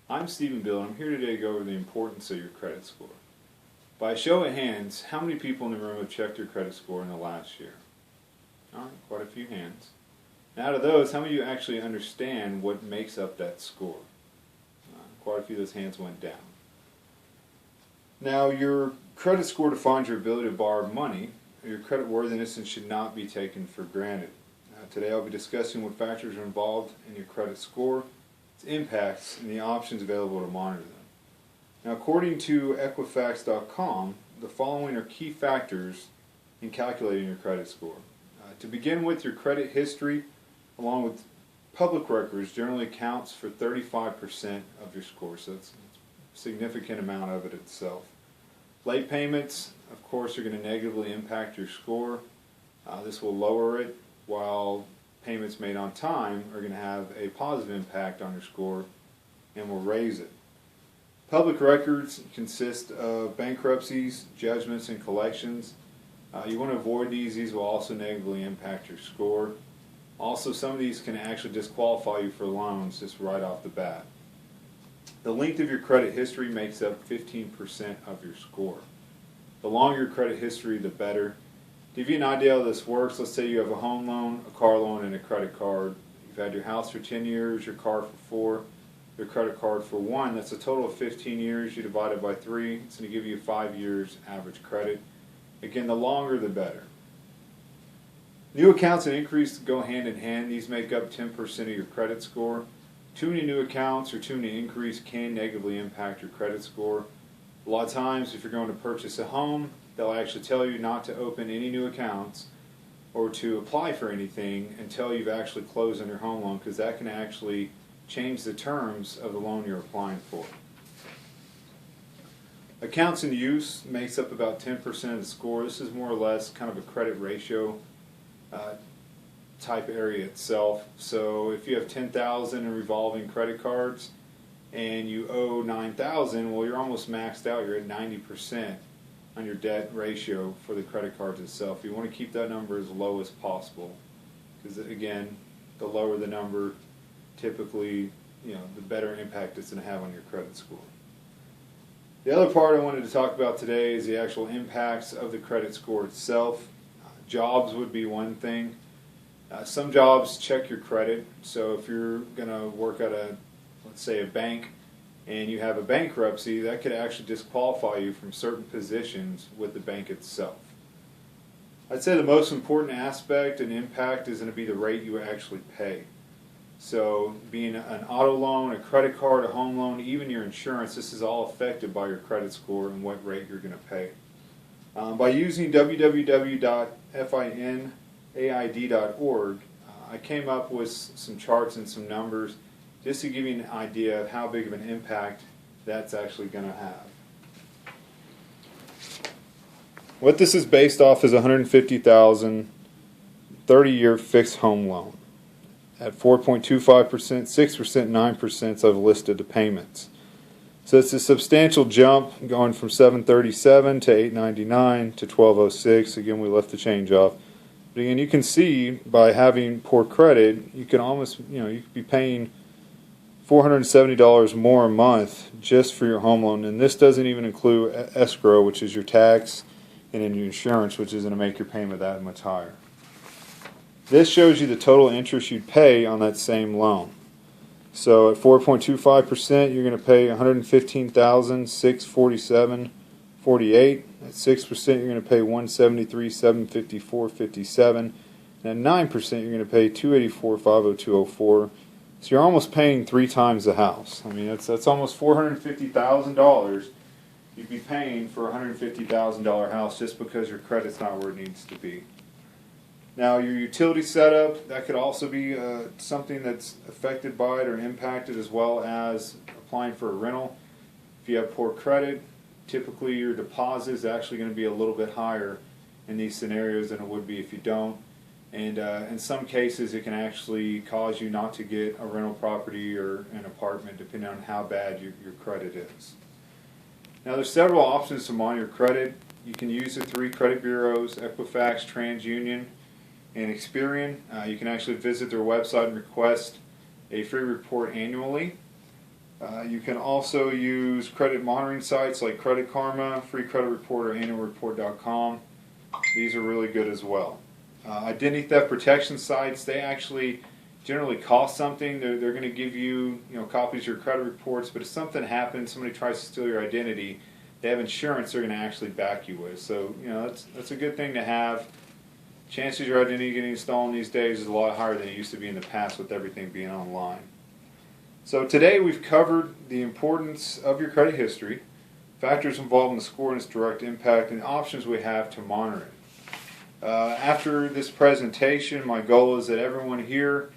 I'm Stephen Beale, and I'm here today to go over the importance of your credit score. By a show of hands, how many people in the room have checked your credit score in the last year? Alright, quite a few hands. Now, out of those, how many of you actually understand what makes up that score? Quite a few of those hands went down. Now, your credit score defines your ability to borrow money. Your credit worthiness and should not be taken for granted. Today I'll be discussing what factors are involved in your credit score, its impacts, and the options available to monitor them. Now, according to Equifax.com, the following are key factors in calculating your credit score. To begin with, your credit history, along with public records, generally accounts for 35% of your score, so it's a significant amount of it itself. Late payments, of course, are going to negatively impact your score. This will lower it, while payments made on time are going to have a positive impact on your score and will raise it. Public records consist of bankruptcies, judgments, and collections. You want to avoid these. These will also negatively impact your score. Also, some of these can actually disqualify you for loans just right off the bat. The length of your credit history makes up 15% of your score. The longer your credit history, the better. To give you an idea how this works, let's say you have a home loan, a car loan, and a credit card. You've had your house for 10 years, your car for 4, your credit card for 1. That's a total of 15 years. You divide it by 3. It's going to give you 5 years average credit. Again, the longer the better. New accounts and increase go hand in hand. These make up 10% of your credit score. Too many new accounts or too many increase can negatively impact your credit score. A lot of times, if you're going to purchase a home, they'll actually tell you not to open any new accounts or to apply for anything until you've actually closed on your home loan, because that can actually change the terms of the loan you're applying for. Accounts in use makes up about 10% of the score. This is more or less kind of a credit ratio type area itself. So if you have 10,000 in revolving credit cards and you owe 9,000, well, you're almost maxed out. You're at 90% on your debt ratio for the credit cards itself. You want to keep that number as low as possible, because again, the lower the number, typically, the better impact it's going to have on your credit score. The other part I wanted to talk about today is the actual impacts of the credit score itself. Jobs would be one thing. Some jobs check your credit, so if you're going to work at let's say a bank, and you have a bankruptcy, that could actually disqualify you from certain positions with the bank itself. I'd say the most important aspect and impact is going to be the rate you actually pay. So being an auto loan, a credit card, a home loan, even your insurance, this is all affected by your credit score and what rate you're going to pay. By using www.finaid.org, I came up with some charts and some numbers just to give you an idea of how big of an impact that's actually going to have. What this is based off is $150,000 30-year fixed home loan at 4.25%, 6%, 9%. So I've listed the payments. So it's a substantial jump going from $737 to $899 to $1206. Again, we left the change off. But again, you can see by having poor credit, you can almost, you could be paying $470 more a month just for your home loan, and this doesn't even include escrow, which is your tax, and then your insurance, which is going to make your payment that much higher. This shows you the total interest you'd pay on that same loan. So at 4.25%, you're going to pay $115,647.48. At 6%, you're going to pay $173,754.57. And at 9%, you're going to pay $284,502.04. So you're almost paying 3 times the house. I mean, that's almost $450,000 you'd be paying for a $150,000 house just because your credit's not where it needs to be. Now, your utility setup, that could also be something that's affected by it or impacted, as well as applying for a rental. If you have poor credit, typically your deposit is actually going to be a little bit higher in these scenarios than it would be if you don't. And in some cases, it can actually cause you not to get a rental property or an apartment, depending on how bad your credit is. Now, there's several options to monitor your credit. You can use the 3 credit bureaus, Equifax, TransUnion, and Experian. You can actually visit their website and request a free report annually. You can also use credit monitoring sites like Credit Karma, Free Credit Report, or AnnualReport.com. These are really good as well. Identity theft protection sites, they actually generally cost something. They're going to give you, copies of your credit reports, but if something happens, somebody tries to steal your identity, they have insurance they're going to actually back you with. So, that's a good thing to have. Chances of your identity getting stolen these days is a lot higher than it used to be in the past with everything being online. So today we've covered the importance of your credit history, factors involved in the score and its direct impact, and options we have to monitor it. After this presentation, my goal is that everyone here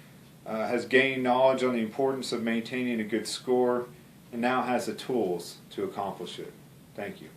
has gained knowledge on the importance of maintaining a good score and now has the tools to accomplish it. Thank you.